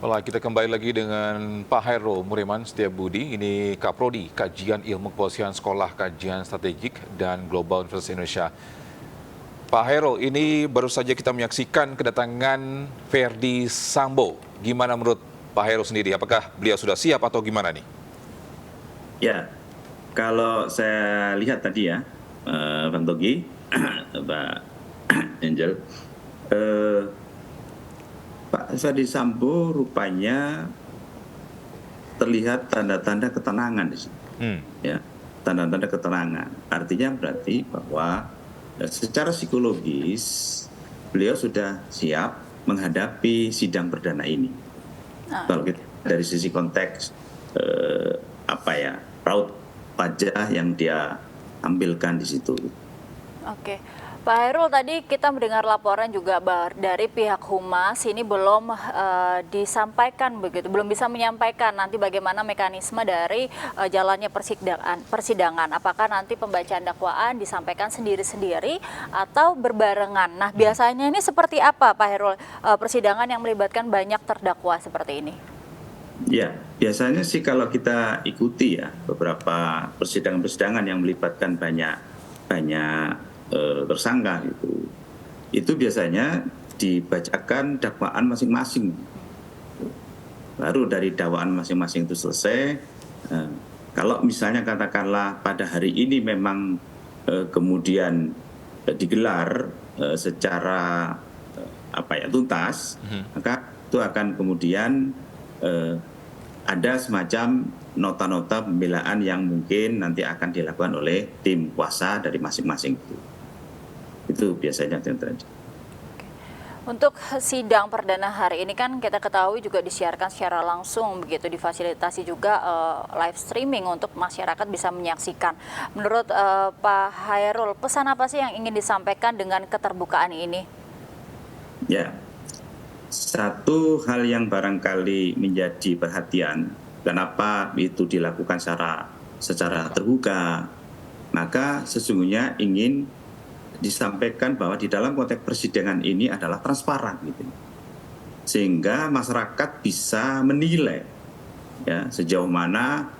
Baik, kita kembali lagi dengan Pak Hairul Muriman Setiabudi, ini Kaprodi, Kajian Ilmu Kepolisian Sekolah Kajian Strategik dan Global Universitas Indonesia. Pak Hairul, ini baru saja kita menyaksikan kedatangan Verdi Sambo. Gimana menurut Pak Hairul sendiri? Apakah beliau sudah siap atau gimana nih? Ya, kalau saya lihat tadi ya, Bang Togi, Mbak Angel, Pak Verdi Sambo rupanya terlihat tanda-tanda ketenangan di sini. Ya, tanda-tanda ketenangan. Artinya berarti bahwa secara psikologis beliau sudah siap menghadapi sidang perdana ini. Kalau kita dari sisi konteks raut wajah yang dia tampilkan di situ. Oke, Pak Hairul, tadi kita mendengar laporan juga dari pihak Humas ini belum disampaikan begitu, belum bisa menyampaikan nanti bagaimana mekanisme dari jalannya persidangan. Apakah nanti pembacaan dakwaan disampaikan sendiri-sendiri atau berbarengan? Nah, biasanya ini seperti apa, Pak Hairul, persidangan yang melibatkan banyak terdakwa seperti ini? Ya, biasanya sih kalau kita ikuti ya beberapa persidangan-persidangan yang melibatkan banyak tersangka itu biasanya dibacakan dakwaan masing-masing. Baru dari dakwaan masing-masing itu selesai. Kalau misalnya katakanlah pada hari ini memang kemudian digelar secara tuntas, maka itu akan kemudian ada semacam nota-nota pembelaan yang mungkin nanti akan dilakukan oleh tim kuasa dari masing-masing itu biasanya yang terjadi. Untuk sidang perdana hari ini kan kita ketahui juga disiarkan secara langsung begitu, difasilitasi juga live streaming untuk masyarakat bisa menyaksikan. Menurut Pak Hairul, pesan apa sih yang ingin disampaikan dengan keterbukaan ini? Ya, satu hal yang barangkali menjadi perhatian, kenapa itu dilakukan secara terbuka, maka sesungguhnya ingin disampaikan bahwa di dalam konteks persidangan ini adalah transparan gitu. Sehingga masyarakat bisa menilai ya sejauh mana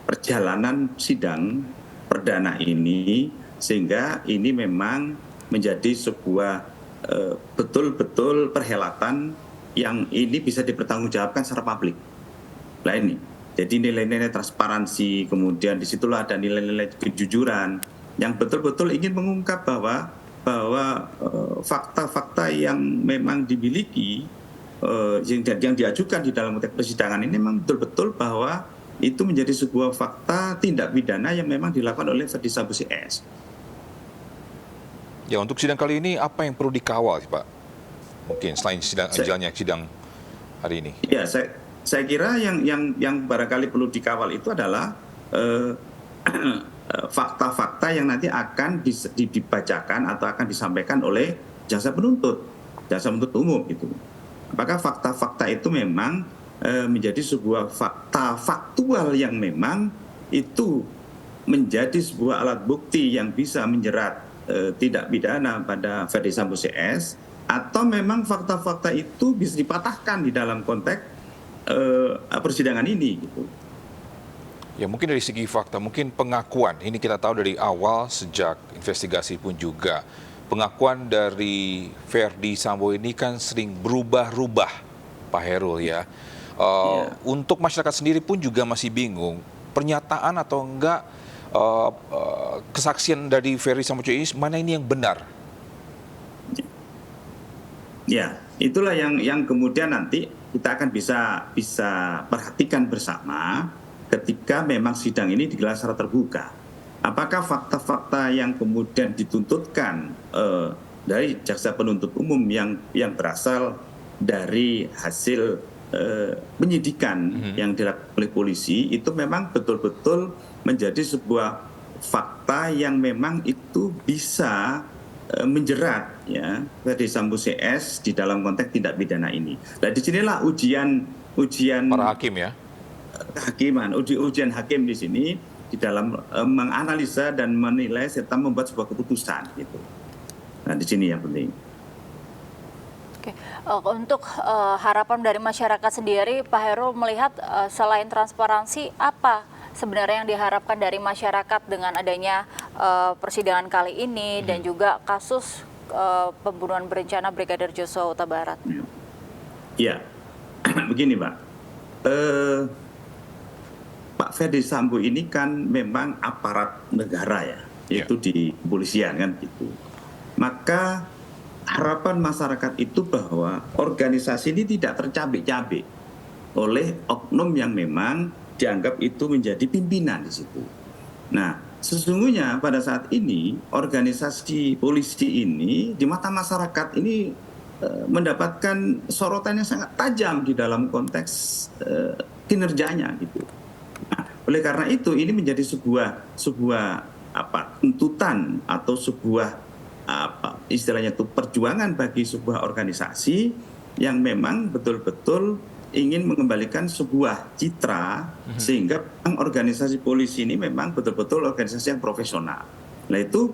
perjalanan sidang perdana ini, sehingga ini memang menjadi sebuah betul-betul perhelatan yang ini bisa dipertanggungjawabkan secara publik. Nah ini, jadi nilai-nilai transparansi, kemudian disitulah ada nilai-nilai kejujuran yang betul-betul ingin mengungkap bahwa fakta-fakta yang memang dimiliki, yang diajukan di dalam konteks persidangan ini memang betul-betul bahwa itu menjadi sebuah fakta tindak pidana yang memang dilakukan oleh Verdi Sambo CS. Ya, untuk sidang kali ini apa yang perlu dikawal, Pak? Mungkin selain sidang hari ini. Ya, saya kira yang barangkali perlu dikawal itu adalah fakta-fakta yang nanti akan dibacakan atau akan disampaikan oleh jaksa penuntut umum itu. Apakah fakta-fakta itu memang menjadi sebuah fakta faktual yang memang itu menjadi sebuah alat bukti yang bisa menjerat tindak pidana pada Verdi Sambo CS, atau memang fakta-fakta itu bisa dipatahkan di dalam konteks persidangan ini gitu. Ya, mungkin dari segi fakta, mungkin pengakuan. Ini kita tahu dari awal sejak investigasi pun juga. Pengakuan dari Verdi Sambo ini kan sering berubah-ubah, Pak Hairul ya. Untuk masyarakat sendiri pun juga masih bingung. Pernyataan atau enggak kesaksian dari Verdi Sambo ini, mana ini yang benar? Ya, itulah yang kemudian nanti kita akan bisa perhatikan bersama ketika memang sidang ini digelar secara terbuka. Apakah fakta-fakta yang kemudian dituntutkan dari jaksa penuntut umum yang berasal dari hasil penyidikan yang dilakukan oleh polisi itu memang betul-betul menjadi sebuah fakta yang memang itu bisa menjerat ya Verdi Sambo CS di dalam konteks tindak pidana ini. Nah, disinilah ujian para hakim ya. Kehakiman, ujian hakim di sini di dalam menganalisa dan menilai serta membuat sebuah keputusan gitu. Nah, di sini yang penting. Oke, untuk harapan dari masyarakat sendiri, Pak Hairul melihat selain transparansi, apa sebenarnya yang diharapkan dari masyarakat dengan adanya persidangan kali ini dan juga kasus pembunuhan berencana Brigadir Joshua Huta Barat? Ya, begini Pak. Pak Ferdi Sambo ini kan memang aparat negara ya, yaitu di kepolisian kan gitu. Maka harapan masyarakat itu bahwa organisasi ini tidak tercabik-cabik oleh oknum yang memang dianggap itu menjadi pimpinan di situ. Nah, sesungguhnya pada saat ini organisasi polisi ini di mata masyarakat ini mendapatkan sorotan yang sangat tajam di dalam konteks kinerjanya gitu. Nah, oleh karena itu ini menjadi sebuah tuntutan atau sebuah istilahnya itu perjuangan bagi sebuah organisasi yang memang betul-betul ingin mengembalikan sebuah citra sehingga organisasi polisi ini memang betul-betul organisasi yang profesional. Nah itu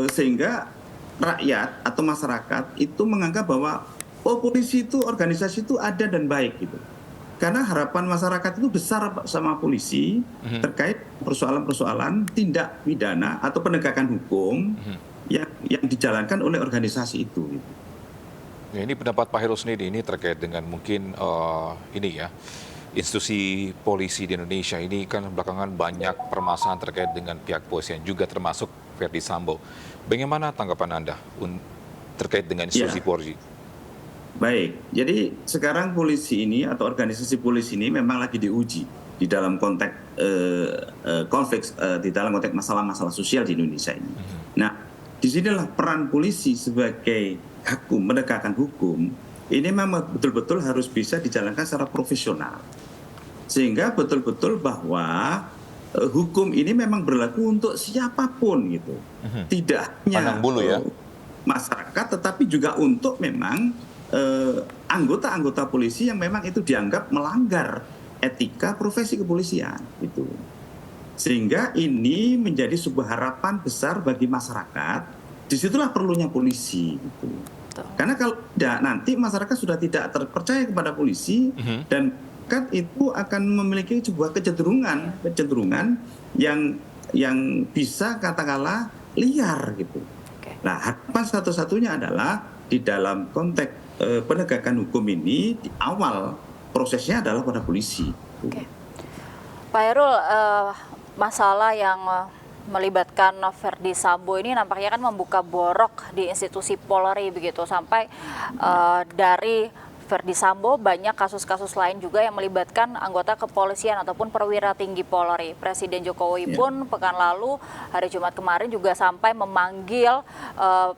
sehingga rakyat atau masyarakat itu menganggap bahwa polisi itu organisasi itu ada dan baik gitu. Karena harapan masyarakat itu besar sama polisi terkait persoalan-persoalan tindak pidana atau penegakan hukum yang dijalankan oleh organisasi itu. Ya, ini pendapat Pak Hairul sendiri ini terkait dengan mungkin institusi polisi di Indonesia ini kan belakangan banyak permasalahan terkait dengan pihak kepolisian juga termasuk Ferdi Sambo. Bagaimana tanggapan Anda terkait dengan institusi polisi? Baik, jadi sekarang polisi ini atau organisasi polisi ini memang lagi diuji di dalam konteks konflik di dalam konteks masalah-masalah sosial di Indonesia ini. Nah, disinilah peran polisi sebagai menegakkan hukum ini memang betul-betul harus bisa dijalankan secara profesional, sehingga betul-betul bahwa hukum ini memang berlaku untuk siapapun gitu, tidak hanya masyarakat, tetapi juga untuk memang anggota-anggota polisi yang memang itu dianggap melanggar etika profesi kepolisian gitu. Sehingga ini menjadi sebuah harapan besar bagi masyarakat. Disitulah perlunya polisi gitu. Karena kalau tidak, nanti masyarakat sudah tidak terpercaya kepada polisi dan kan itu akan memiliki sebuah kecenderungan yang bisa katakanlah liar gitu. Nah, harapan satu-satunya adalah di dalam konteks penegakan hukum ini di awal prosesnya adalah pada polisi. Pak Hairul, masalah yang melibatkan Ferdi Sambo ini nampaknya kan membuka borok di institusi Polri begitu, sampai dari Ferdi Sambo banyak kasus-kasus lain juga yang melibatkan anggota kepolisian ataupun perwira tinggi Polri. Presiden Jokowi pun pekan lalu hari Jumat kemarin juga sampai memanggil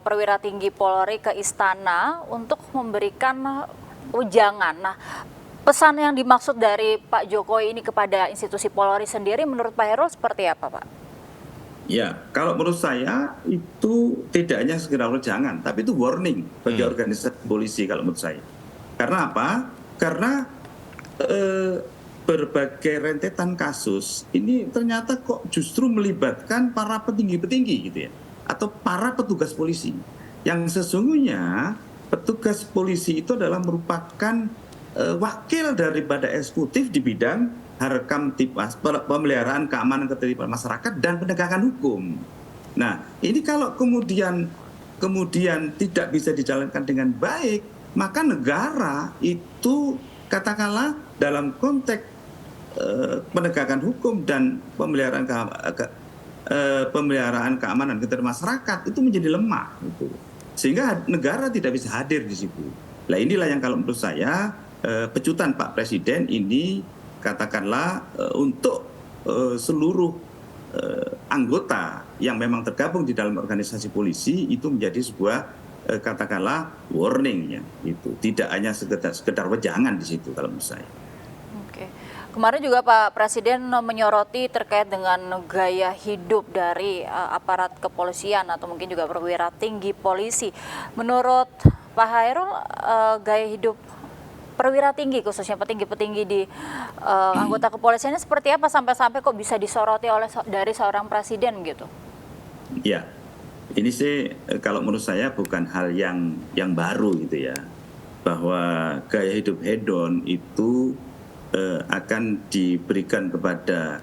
perwira tinggi Polri ke istana untuk memberikan ujangan. Nah, pesan yang dimaksud dari Pak Jokowi ini kepada institusi Polri sendiri menurut Pak Hairul seperti apa, Pak? Ya, kalau menurut saya itu tidak hanya sekedar ujangan, tapi itu warning bagi organisasi polisi kalau menurut saya. Karena apa? Karena berbagai rentetan kasus ini ternyata kok justru melibatkan para petinggi-petinggi gitu ya, atau para petugas polisi. Yang sesungguhnya petugas polisi itu adalah merupakan wakil daripada eksekutif di bidang Harkamtibmas, pemeliharaan keamanan ketertiban masyarakat dan penegakan hukum. Nah, ini kalau kemudian tidak bisa dijalankan dengan baik, maka negara itu katakanlah dalam konteks penegakan hukum dan pemeliharaan keamanan ketertiban masyarakat itu menjadi lemah, gitu. Sehingga negara tidak bisa hadir di situ. Nah, inilah yang kalau menurut saya pecutan Pak Presiden ini katakanlah untuk seluruh anggota yang memang tergabung di dalam organisasi polisi itu menjadi sebuah katakanlah warning ya, itu tidak hanya sekedar wejangan di situ kalau menurut saya. Oke. Kemarin juga Pak Presiden menyoroti terkait dengan gaya hidup dari aparat kepolisian atau mungkin juga perwira tinggi polisi. Menurut Pak Hairul, gaya hidup perwira tinggi khususnya petinggi-petinggi di anggota kepolisiannya seperti apa sampai-sampai kok bisa disoroti dari seorang presiden gitu? Ya, Ini sih kalau menurut saya bukan hal yang baru gitu ya, bahwa gaya hidup hedon itu akan diberikan kepada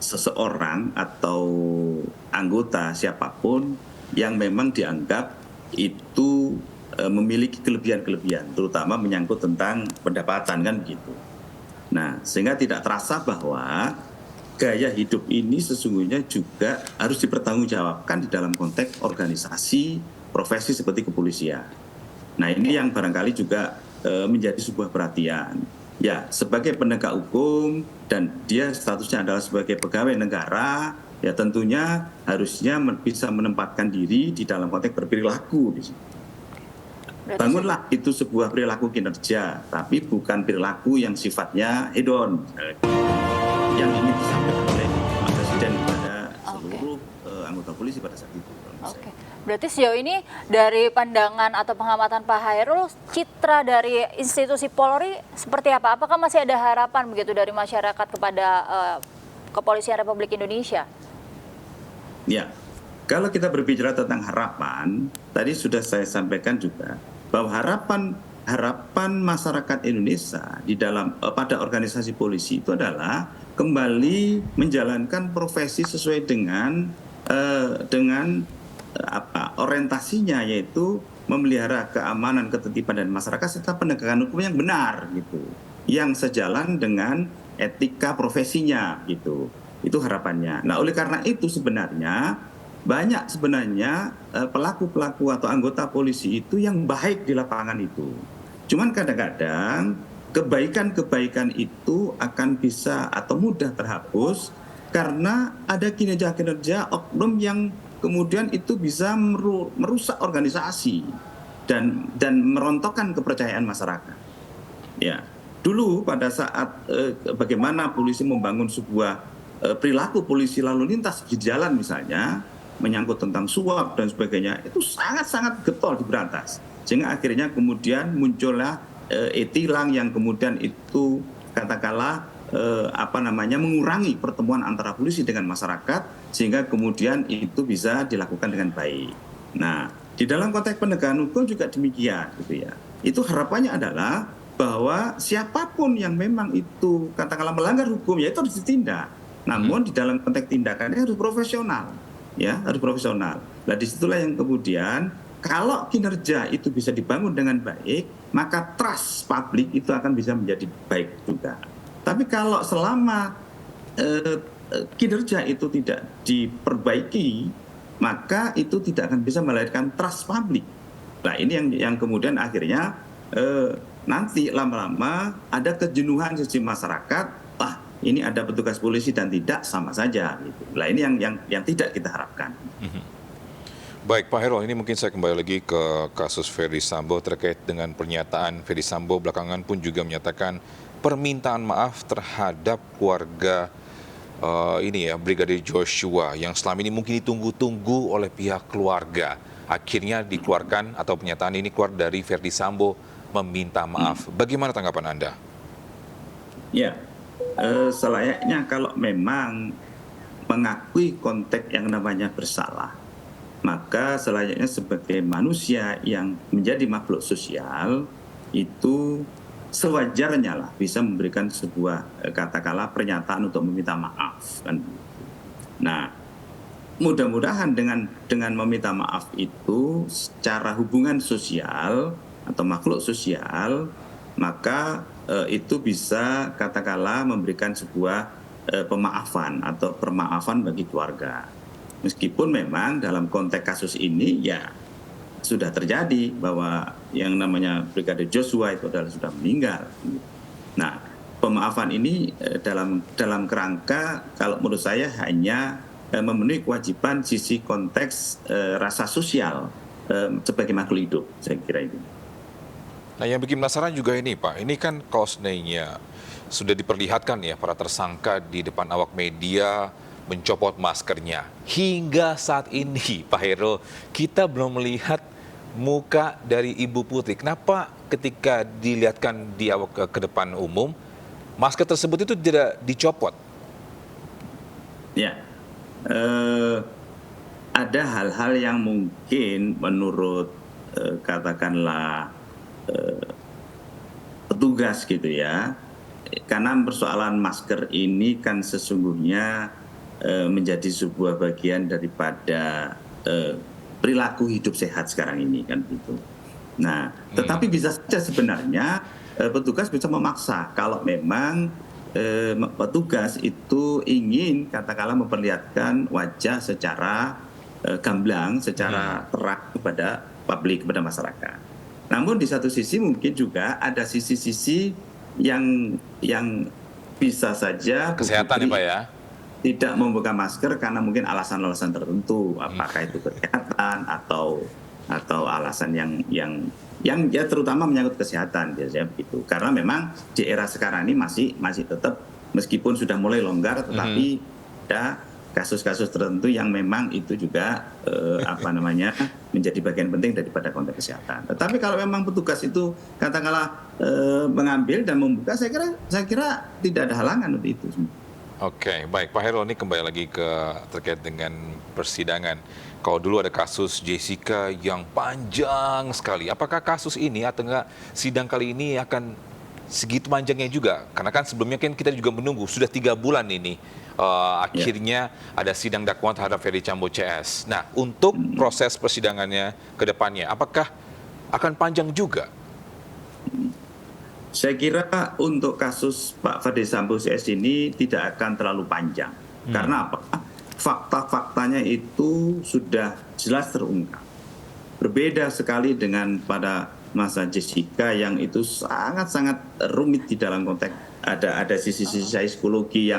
seseorang atau anggota siapapun yang memang dianggap itu memiliki kelebihan-kelebihan, terutama menyangkut tentang pendapatan kan begitu. Nah, sehingga tidak terasa bahwa gaya hidup ini sesungguhnya juga harus dipertanggungjawabkan di dalam konteks organisasi profesi seperti kepolisian. Nah, ini yang barangkali juga menjadi sebuah perhatian. Ya, sebagai penegak hukum dan dia statusnya adalah sebagai pegawai negara, ya tentunya harusnya bisa menempatkan diri di dalam konteks berperilaku di situ. Bangunlah itu sebuah perilaku kinerja, tapi bukan perilaku yang sifatnya hedon. Yang ini disampaikan oleh Pak Presiden kepada seluruh anggota polisi pada saat itu. Oke, berarti sejauh ini dari pandangan atau pengamatan Pak Hairul, citra dari institusi Polri seperti apa? Apakah masih ada harapan begitu dari masyarakat kepada Kepolisian Republik Indonesia? Ya, kalau kita berbicara tentang harapan, tadi sudah saya sampaikan juga bahwa harapan masyarakat Indonesia di dalam pada organisasi polisi itu adalah kembali menjalankan profesi sesuai dengan orientasinya, yaitu memelihara keamanan, ketertiban dan masyarakat serta penegakan hukum yang benar gitu, yang sejalan dengan etika profesinya gitu. Itu harapannya. Nah, oleh karena itu sebenarnya banyak pelaku-pelaku atau anggota polisi itu yang baik di lapangan itu. Cuman kadang-kadang kebaikan-kebaikan itu akan bisa atau mudah terhapus karena ada kinerja-kinerja oknum yang kemudian itu bisa merusak organisasi dan merontokkan kepercayaan masyarakat. Ya, dulu pada saat bagaimana polisi membangun sebuah perilaku polisi lalu lintas di jalan misalnya, menyangkut tentang suap dan sebagainya, itu sangat-sangat getol diberantas. Sehingga akhirnya kemudian muncullah e-tilang yang kemudian itu katakanlah mengurangi pertemuan antara polisi dengan masyarakat, sehingga kemudian itu bisa dilakukan dengan baik. Nah, di dalam konteks penegakan hukum juga demikian gitu ya. Itu harapannya adalah bahwa siapapun yang memang itu katakanlah melanggar hukum, ya itu harus ditindak. Namun di dalam konteks tindakannya harus profesional, ya harus profesional. Nah, disitulah yang kemudian kalau kinerja itu bisa dibangun dengan baik, maka trust publik itu akan bisa menjadi baik juga. Tapi kalau selama kinerja itu tidak diperbaiki, maka itu tidak akan bisa melahirkan trust publik. Nah, ini yang kemudian akhirnya nanti lama-lama ada kejenuhan sisi masyarakat. Ini ada petugas polisi dan tidak sama saja. Gitu. Nah, ini yang tidak kita harapkan. Baik Pak Hairul, ini mungkin saya kembali lagi ke kasus Ferdy Sambo terkait dengan pernyataan Ferdy Sambo belakangan pun juga menyatakan permintaan maaf terhadap keluarga Brigadir Joshua yang selama ini mungkin ditunggu-tunggu oleh pihak keluarga. Akhirnya dikeluarkan atau pernyataan ini keluar dari Ferdy Sambo meminta maaf. Bagaimana tanggapan Anda? Ya, selayaknya kalau memang mengakui konteks yang namanya bersalah, maka selayaknya sebagai manusia yang menjadi makhluk sosial itu sewajarnya lah bisa memberikan sebuah katakanlah pernyataan untuk meminta maaf kan. Nah, mudah-mudahan dengan meminta maaf itu secara hubungan sosial atau makhluk sosial, maka itu bisa katakanlah memberikan sebuah pemaafan atau permaafan bagi keluarga. Meskipun memang dalam konteks kasus ini ya sudah terjadi bahwa yang namanya Brigadir Joshua itu adalah sudah meninggal. Nah, pemaafan ini dalam kerangka kalau menurut saya hanya memenuhi kewajiban sisi konteks rasa sosial sebagai makhluk hidup, saya kira itu. Nah, yang bikin penasaran juga ini Pak, ini kan kasusnya sudah diperlihatkan ya para tersangka di depan awak media mencopot maskernya. Hingga saat ini Pak Hairul, kita belum melihat muka dari Ibu Putri. Kenapa ketika dilihatkan di awak ke depan umum, masker tersebut itu tidak dicopot? Ya, ada hal-hal yang mungkin menurut katakanlah petugas gitu ya, karena persoalan masker ini kan sesungguhnya menjadi sebuah bagian daripada perilaku hidup sehat sekarang ini kan gitu. Nah, tetapi bisa saja sebenarnya petugas bisa memaksa kalau memang petugas itu ingin katakanlah memperlihatkan wajah secara gamblang, secara terang kepada publik, kepada masyarakat. Namun di satu sisi mungkin juga ada sisi-sisi yang bisa saja Kesehatan ya Pak ya? tidak membuka masker karena mungkin alasan-alasan tertentu, apakah itu kesehatan atau alasan yang ya terutama menyangkut kesehatan biasanya begitu. Karena memang di era sekarang ini masih tetap meskipun sudah mulai longgar, tetapi ada kasus-kasus tertentu yang memang itu juga menjadi bagian penting daripada konteks kesehatan. Tetapi kalau memang petugas itu katakanlah mengambil dan membuka, saya kira tidak ada halangan untuk itu. Oke, baik Pak Hairul, ini kembali lagi terkait dengan persidangan. Kalau dulu ada kasus Jessica yang panjang sekali, apakah kasus ini atau enggak sidang kali ini akan segitu panjangnya juga? Karena kan sebelumnya kan kita juga menunggu, sudah 3 bulan ini akhirnya ada sidang dakwaan terhadap Ferdy Sambo CS. Nah, untuk proses persidangannya ke depannya, apakah akan panjang juga? Saya kira untuk kasus Pak Ferdy Sambo CS ini tidak akan terlalu panjang. Karena apa? Fakta-faktanya itu sudah jelas terungkap. Berbeda sekali dengan pada masa Jessica yang itu sangat-sangat rumit di dalam konteks ada sisi-sisi psikologi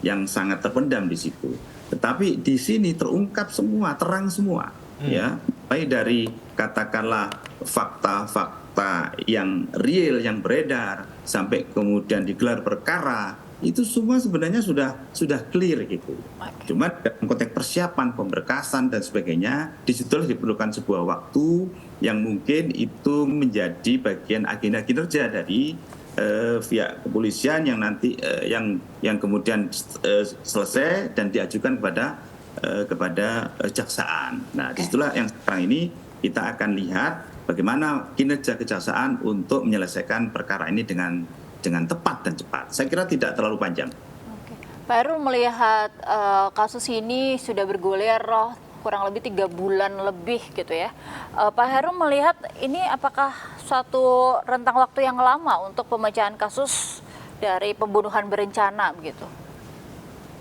yang sangat terpendam di situ. Tetapi di sini terungkap semua, terang semua, ya. Baik dari katakanlah fakta-fakta yang real, yang beredar, sampai kemudian digelar perkara, itu semua sebenarnya sudah clear gitu. Cuma dalam konteks persiapan, pemberkasan dan sebagainya, disitulah diperlukan sebuah waktu yang mungkin itu menjadi bagian agenda kinerja dari pihak kepolisian yang nanti yang kemudian selesai dan diajukan kepada kejaksaan. Nah, disitulah yang sekarang ini kita akan lihat bagaimana kinerja kejaksaan untuk menyelesaikan perkara ini dengan tepat dan cepat. Saya kira tidak terlalu panjang. Oke. Pak Hairul melihat kasus ini sudah bergulir kurang lebih 3 bulan lebih gitu ya. Pak Hairul melihat ini apakah suatu rentang waktu yang lama untuk pemecahan kasus dari pembunuhan berencana begitu?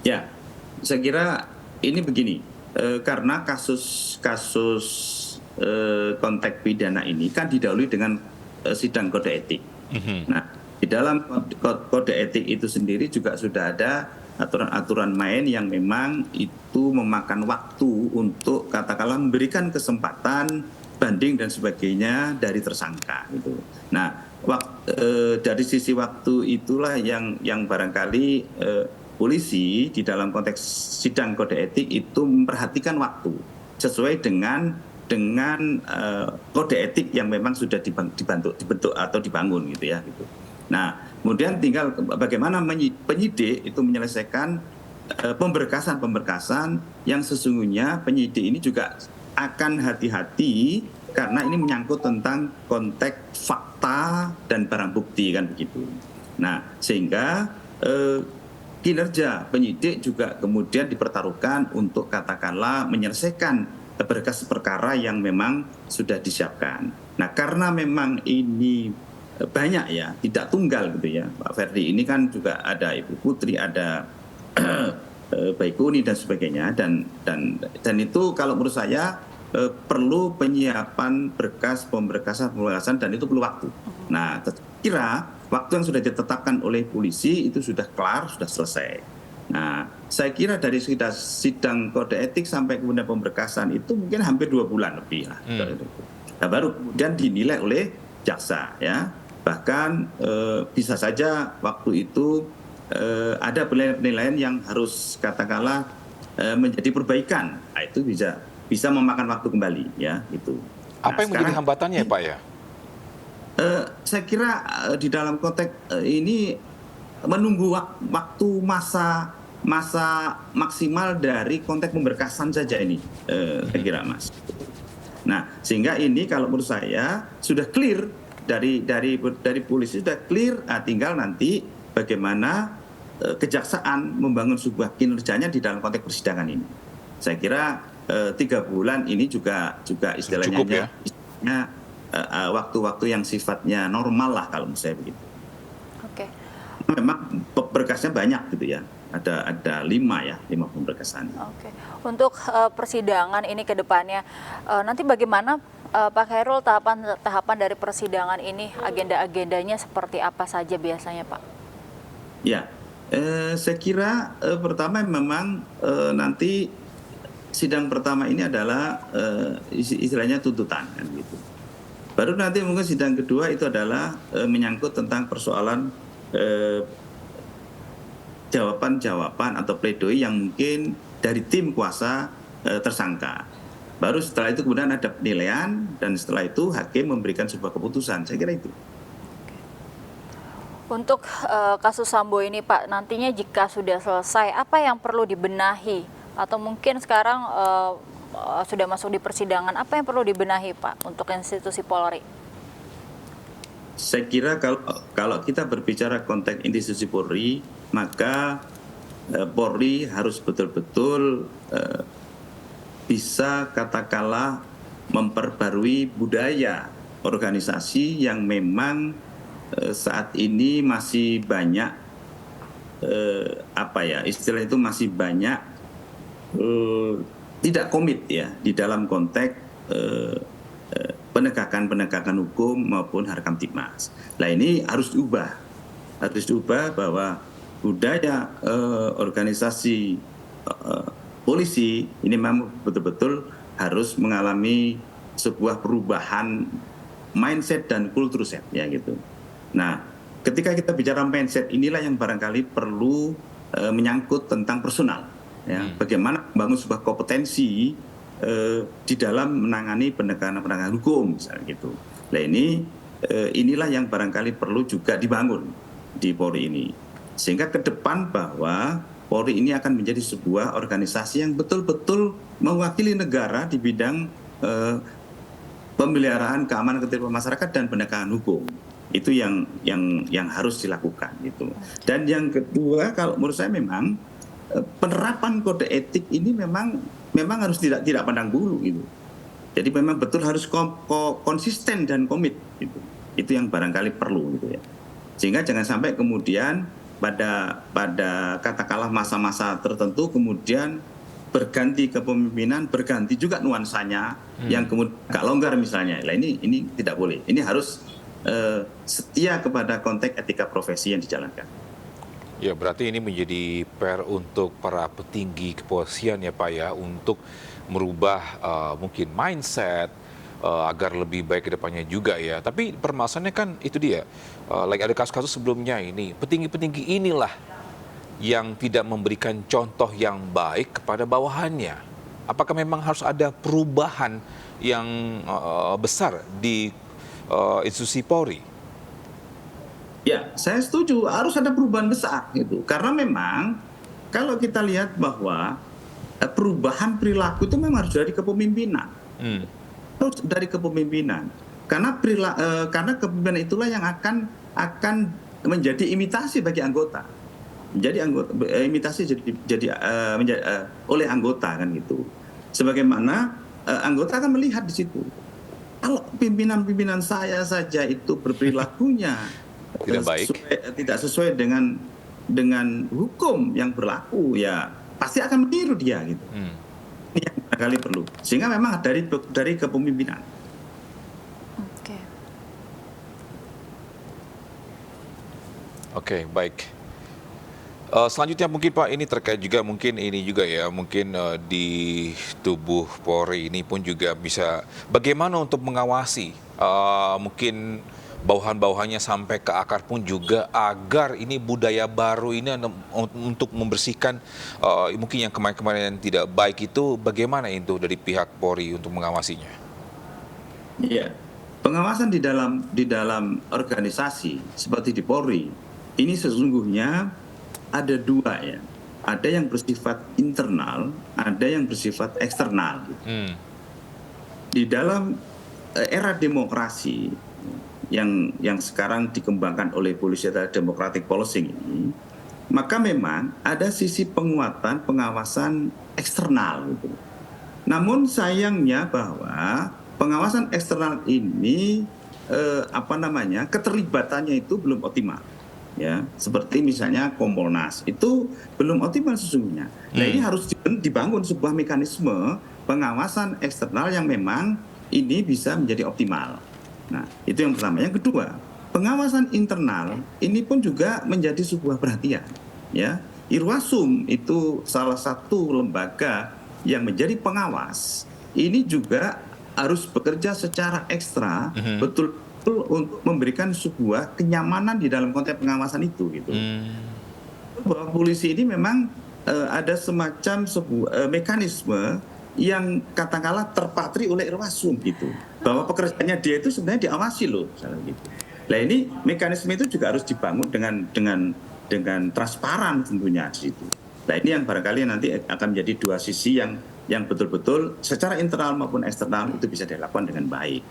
Ya, saya kira ini begini, karena kasus konteks pidana ini kan didahului dengan sidang kode etik. Nah, di dalam kode etik itu sendiri juga sudah ada aturan-aturan main yang memang itu memakan waktu untuk katakanlah memberikan kesempatan banding dan sebagainya dari tersangka gitu. Nah, dari sisi waktu itulah yang barangkali polisi di dalam konteks sidang kode etik itu memperhatikan waktu sesuai dengan kode etik yang memang sudah dibentuk atau dibangun gitu ya gitu. Nah, kemudian tinggal bagaimana penyidik itu menyelesaikan pemberkasan yang sesungguhnya penyidik ini juga akan hati-hati karena ini menyangkut tentang konteks fakta dan barang bukti kan begitu. Nah, sehingga kinerja penyidik juga kemudian dipertaruhkan untuk katakanlah menyelesaikan berkas perkara yang memang sudah disiapkan. Nah, karena memang ini banyak ya, tidak tunggal gitu ya. Pak Ferdy ini kan juga ada Ibu Putri, ada Baikuni dan sebagainya dan itu kalau menurut saya perlu penyiapan berkas pemberkasan dan itu perlu waktu. Nah, kira waktu yang sudah ditetapkan oleh polisi itu sudah kelar, sudah selesai. Nah, saya kira dari sidang kode etik sampai kemudian pemberkasan itu mungkin hampir 2 bulan lebih lah. Nah, baru kemudian dinilai oleh jaksa ya. Bahkan bisa saja waktu itu ada penilaian yang harus katakanlah menjadi perbaikan. Nah, itu bisa memakan waktu kembali ya itu. Apa yang menjadi hambatannya Pak ya? Saya kira di dalam konteks ini menunggu waktu masa masa maksimal dari konteks pemberkasan saja ini, saya kira Mas. Nah, sehingga ini kalau menurut saya sudah clear dari polisi sudah clear, tinggal nanti bagaimana kejaksaan membangun sebuah kinerjanya di dalam konteks persidangan ini. Saya kira 3 bulan ini juga istilahnya cukup, ya? Waktu-waktu yang sifatnya normal lah kalau menurut saya begitu. Oke. Memang berkasnya banyak gitu ya. Ada 5 pemberkasan. Oke. Untuk persidangan ini ke depannya, nanti bagaimana Pak Khairul tahapan dari persidangan ini, agenda-agendanya seperti apa saja biasanya Pak? Ya, saya kira pertama memang nanti sidang pertama ini adalah istilahnya tuntutan kan gitu. Baru nanti mungkin sidang kedua itu adalah menyangkut tentang persoalan jawaban-jawaban atau pledoi yang mungkin dari tim kuasa tersangka. Baru setelah itu kemudian ada penilaian dan setelah itu hakim memberikan sebuah keputusan. Saya kira itu. Untuk kasus Sambo ini Pak, nantinya jika sudah selesai, apa yang perlu dibenahi? Atau mungkin sekarang sudah masuk di persidangan, apa yang perlu dibenahi Pak untuk institusi Polri? Saya kira kalau kita berbicara konteks institusi Polri, maka Polri harus betul-betul bisa katakanlah memperbarui budaya organisasi yang memang saat ini masih banyak istilah itu masih banyak tidak komit ya di dalam konteks penegakan hukum maupun Harkamtibmas. Nah ini harus diubah bahwa budaya organisasi polisi ini memang betul-betul harus mengalami sebuah perubahan mindset dan kultur set ya gitu. Nah, ketika kita bicara mindset inilah yang barangkali perlu menyangkut tentang personal ya. Bagaimana membangun sebuah kompetensi di dalam menangani penegakan hukum misalnya gitu. Nah, inilah yang barangkali perlu juga dibangun di Polri ini. Sehingga ke depan bahwa Polri ini akan menjadi sebuah organisasi yang betul-betul mewakili negara di bidang pemeliharaan keamanan ketertiban masyarakat dan penegakan hukum. Itu yang harus dilakukan gitu. Dan yang kedua kalau menurut saya memang penerapan kode etik ini memang harus tidak pandang bulu gitu. Jadi memang betul harus konsisten dan komit gitu. Itu yang barangkali perlu gitu ya. Sehingga jangan sampai kemudian pada katakanlah masa-masa tertentu kemudian berganti kepemimpinan, berganti juga nuansanya yang kemudian agak longgar misalnya. Nah, ini tidak boleh. Ini harus setia kepada konteks etika profesi yang dijalankan. Ya, berarti ini menjadi PR untuk para petinggi kepolisian ya Pak ya, untuk merubah mungkin mindset agar lebih baik ke depannya juga ya. Tapi permasalahannya kan itu dia, ada kasus-kasus sebelumnya ini, petinggi-petinggi inilah yang tidak memberikan contoh yang baik kepada bawahannya. Apakah memang harus ada perubahan yang besar di institusi Polri? Ya, saya setuju harus ada perubahan besar gitu. Karena memang kalau kita lihat bahwa perubahan perilaku itu memang harus dari kepemimpinan. Harus dari kepemimpinan. Karena kepemimpinan itulah yang akan menjadi imitasi bagi anggota. Imitasi oleh anggota kan gitu. Sebagaimana anggota akan melihat di situ. Kalau pimpinan-pimpinan saya saja itu berperilakunya tidak sesuai dengan hukum yang berlaku, ya pasti akan meniru dia gitu. Ini yang barangkali perlu. Sehingga memang dari kepemimpinan. Oke, baik. Selanjutnya mungkin Pak, ini terkait juga mungkin di tubuh Polri ini pun juga bisa bagaimana untuk mengawasi mungkin bawahan-bawahannya sampai ke akar pun juga agar ini budaya baru ini untuk membersihkan mungkin yang kemarin-kemarin yang tidak baik itu, bagaimana itu dari pihak Polri untuk mengawasinya? Iya, pengawasan di dalam organisasi seperti di Polri ini sesungguhnya ada dua ya. ada yang bersifat internal, ada yang bersifat eksternal. Di dalam era demokrasi yang sekarang dikembangkan oleh Polisi Democratic Policing ini, maka memang ada sisi penguatan pengawasan eksternal gitu. Namun sayangnya bahwa pengawasan eksternal ini keterlibatannya itu belum optimal. Ya, seperti misalnya Kompolnas itu belum optimal sesungguhnya. Nah, ini harus dibangun sebuah mekanisme pengawasan eksternal yang memang ini bisa menjadi optimal. Nah, itu yang pertama. Yang kedua, pengawasan internal ini pun juga menjadi sebuah perhatian. Ya, Irwasum itu salah satu lembaga yang menjadi pengawas. Ini juga harus bekerja secara ekstra, betul untuk memberikan sebuah kenyamanan di dalam konteks pengawasan itu gitu. Bahwa polisi ini memang ada semacam sebuah mekanisme yang katakanlah terpatri oleh Irwasum gitu. Bahwa pekerjaannya dia itu sebenarnya diawasi loh, misalnya gitu. Nah, ini mekanisme itu juga harus dibangun dengan transparan tentunya di situ. Nah, ini yang barangkali nanti akan menjadi dua sisi yang betul-betul secara internal maupun eksternal itu bisa dilakukan dengan baik.